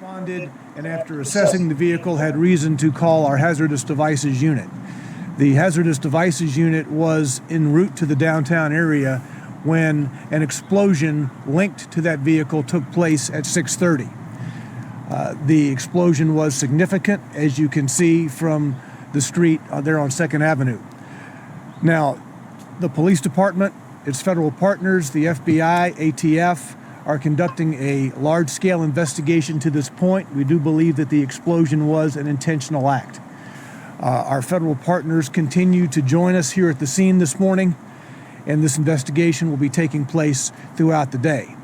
responded, and after assessing the vehicle, had reason to call our hazardous devices unit. The hazardous devices unit was en route to the downtown area when an explosion linked to that vehicle took place at 6:30. The explosion was significant, as you can see from the street there on 2nd Avenue. Now, the police department, its federal partners, the FBI, ATF, are conducting a large-scale investigation to this point. We do believe that the explosion was an intentional act. Our federal partners continue to join us here at the scene this morning, and this investigation will be taking place throughout the day.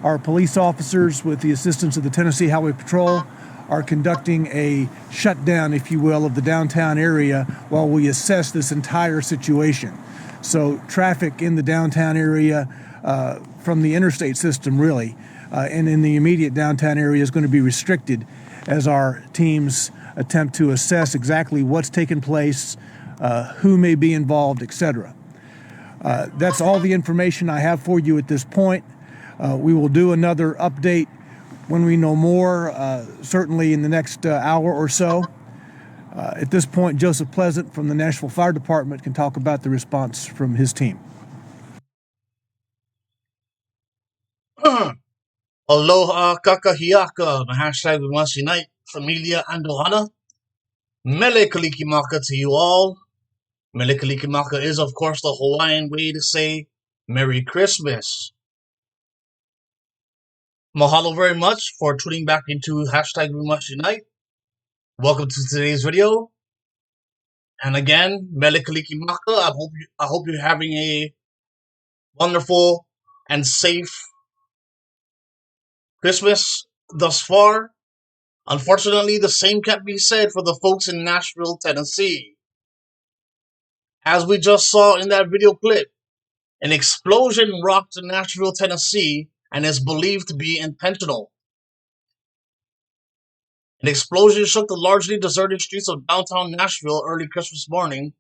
Our police officers, with the assistance of the Tennessee Highway Patrol, are conducting a shutdown, if you will, of the downtown area while we assess this entire situation. So traffic in the downtown area from the interstate system, really, and in the immediate downtown area is going to be restricted as our teams attempt to assess exactly what's taken place, who may be involved, etc. That's all the information I have for you at this point. We will do another update when we know more, certainly in the next hour or so. At this point, Joseph Pleasant from the Nashville Fire Department can talk about the response from his team. Aloha kakahiaka, na hashtag WeStillMUSTUnite, familia Andohana. Mele kalikimaka to you all. Mele kalikimaka is, of course, the Hawaiian way to say Merry Christmas. Mahalo very much for tuning back into hashtag WeStillMUSTUnite. Welcome to today's video. And again, Mele kalikimaka. I hope you're having a wonderful and safe Christmas thus far. Unfortunately, the same can't be said for the folks in Nashville, Tennessee. As we just saw in that video clip, an explosion rocked Nashville, Tennessee, and is believed to be intentional. An explosion shook the largely deserted streets of downtown Nashville early Christmas morning,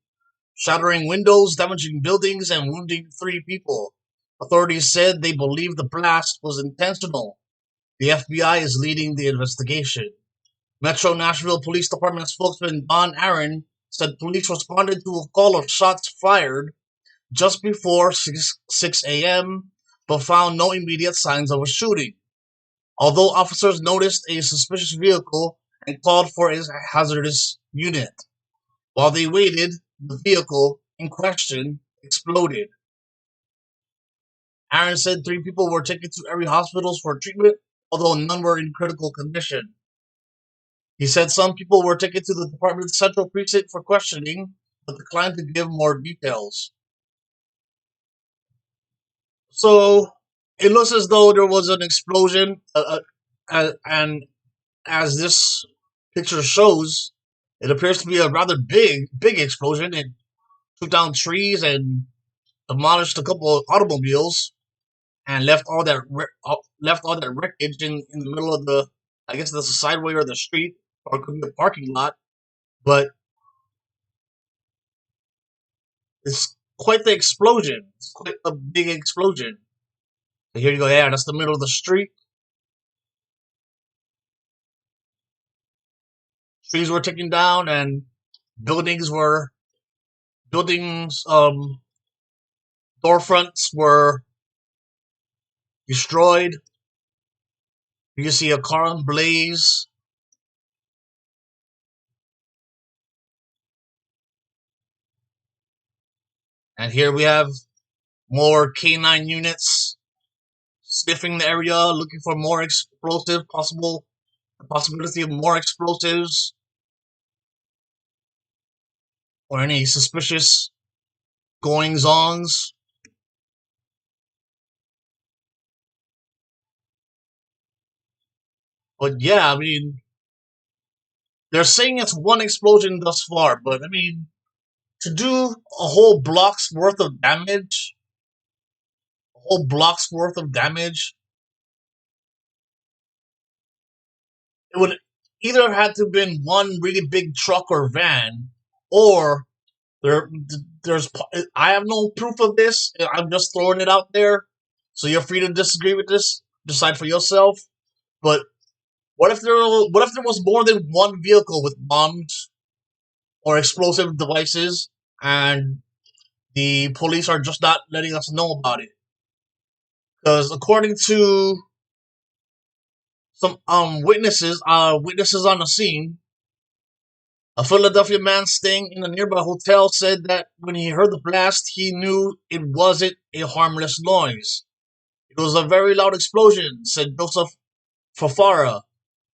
shattering windows, damaging buildings, and wounding 3 people. Authorities said they believe the blast was intentional. The FBI is leading the investigation. Metro Nashville Police Department spokesman Don Aaron said police responded to a call of shots fired just before 6 a.m., but found no immediate signs of a shooting. Although officers noticed a suspicious vehicle and called for a hazardous unit. While they waited, the vehicle in question exploded. Aaron said 3 people were taken to area hospitals for treatment, although none were in critical condition. He said some people were taken to the department's central precinct for questioning, but declined to give more details. So, it looks as though there was an explosion, and as this picture shows, it appears to be a rather big explosion. It took down trees and demolished a couple of automobiles, and left all that wreckage in the middle of the, I guess that's the sideway or the street, or it could be a parking lot. But it's quite the explosion. It's quite a big explosion. So here you go. Yeah, that's the middle of the street. Trees were taken down, and buildings, storefronts were destroyed. You can see a car on blaze. And here we have more K9 units sniffing the area, looking for more explosive, possibility of more explosives, or any suspicious goings-ons. But yeah, I mean, they're saying it's one explosion thus far, but I mean, to do a whole block's worth of damage, it would either have to have been one really big truck or van, or there's, I have no proof of this. I'm just throwing it out there, so you're free to disagree with this. Decide for yourself. But What if there was more than one vehicle with bombs or explosive devices, and the police are just not letting us know about it? Because according to some witnesses on the scene, a Philadelphia man staying in a nearby hotel said that when he heard the blast, he knew it wasn't a harmless noise. It was a very loud explosion, said Joseph Fafara.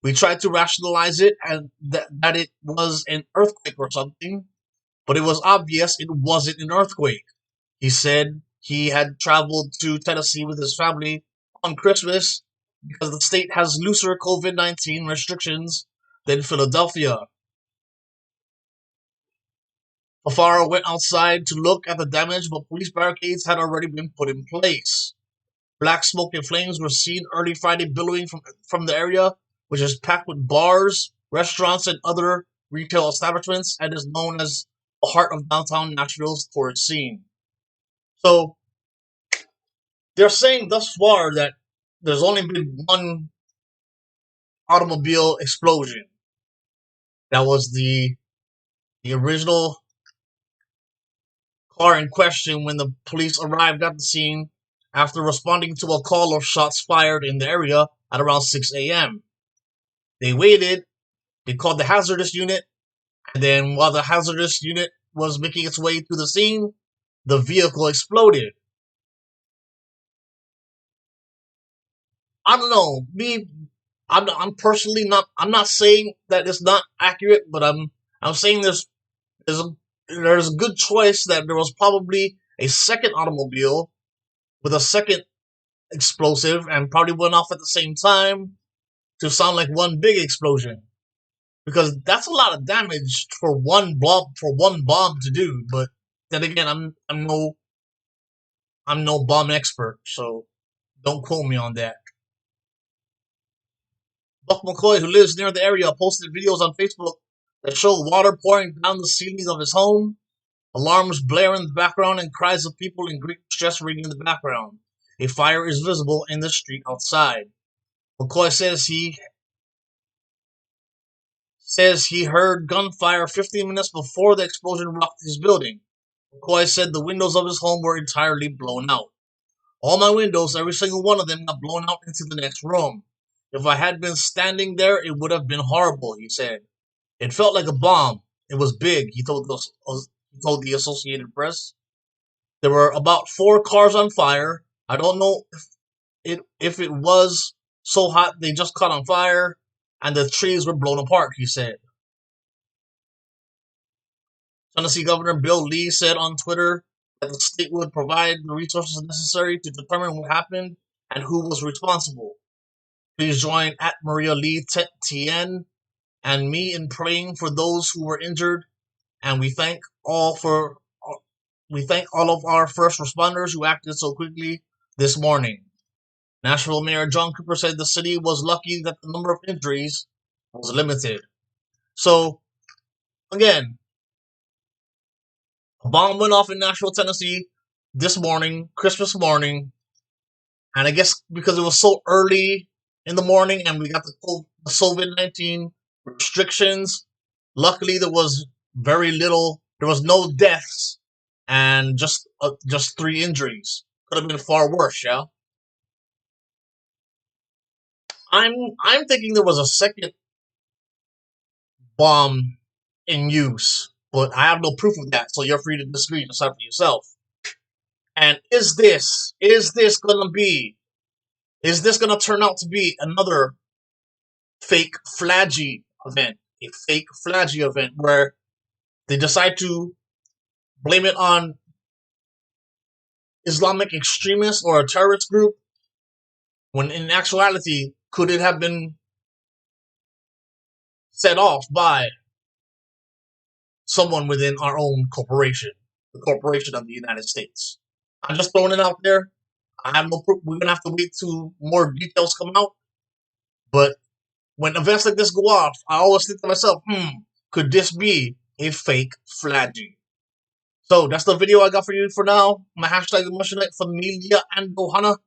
We tried to rationalize it and that it was an earthquake or something, but it was obvious it wasn't an earthquake. He said he had traveled to Tennessee with his family on Christmas because the state has looser COVID-19 restrictions than Philadelphia. Fafara went outside to look at the damage, but police barricades had already been put in place. Black smoke and flames were seen early Friday billowing from the area, which is packed with bars, restaurants, and other retail establishments, and is known as the heart of downtown Nashville's tourist scene. So they're saying thus far that there's only been one automobile explosion. That was the original car in question when the police arrived at the scene after responding to a call of shots fired in the area at around 6 a.m. They waited, they called the hazardous unit, and then while the hazardous unit was making its way through the scene, the vehicle exploded. I don't know. I'm personally not. I'm not saying that it's not accurate, but I'm saying there's a, there's a good choice that there was probably a second automobile with a second explosive and probably went off at the same time to sound like one big explosion. Because that's a lot of damage for one bomb to do. But then again, I'm no bomb expert, so don't quote me on that. Buck McCoy, who lives near the area, posted videos on Facebook that show water pouring down the ceiling of his home, alarms blare in the background, and cries of people in great distress ring in the background. A fire is visible in the street outside. McCoy says he heard gunfire 15 minutes before the explosion rocked his building. McCoy said the windows of his home were entirely blown out. All my windows, every single one of them, got blown out into the next room. If I had been standing there, it would have been horrible, he said. It felt like a bomb. It was big, he told the Associated Press. There were about 4 cars on fire. I don't know if it was so hot they just caught on fire and the trees were blown apart, he said. Tennessee Governor Bill Lee said on Twitter that the state would provide the resources necessary to determine what happened and who was responsible. Please join at Maria Lee TN and me in praying for those who were injured, and we thank all of our first responders who acted so quickly this morning. Nashville Mayor John Cooper said the city was lucky that the number of injuries was limited. So, again, a bomb went off in Nashville, Tennessee this morning, Christmas morning, and I guess because it was so early in the morning and we got the COVID-19 restrictions, luckily there was no deaths and just 3 injuries. Could have been far worse, yeah. I'm thinking there was a second bomb in use, but I have no proof of that, so you're free to disagree and decide for yourself. And is this gonna turn out to be another fake flaggy event? A fake flaggy event where they decide to blame it on Islamic extremists or a terrorist group, when in actuality, could it have been set off by someone within our own corporation, the corporation of the United States? I'm just throwing it out there. I have no proof. We're gonna have to wait till more details come out. But when events like this go off, I always think to myself, could this be a fake flaggy? So that's the video I got for you for now. My hashtag MUSTUnite Familia and Ohana.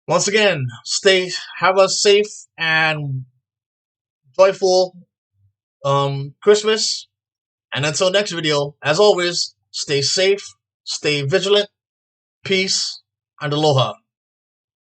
Once again, have a safe and joyful Christmas. And until next video, as always, stay safe, stay vigilant, peace, and aloha.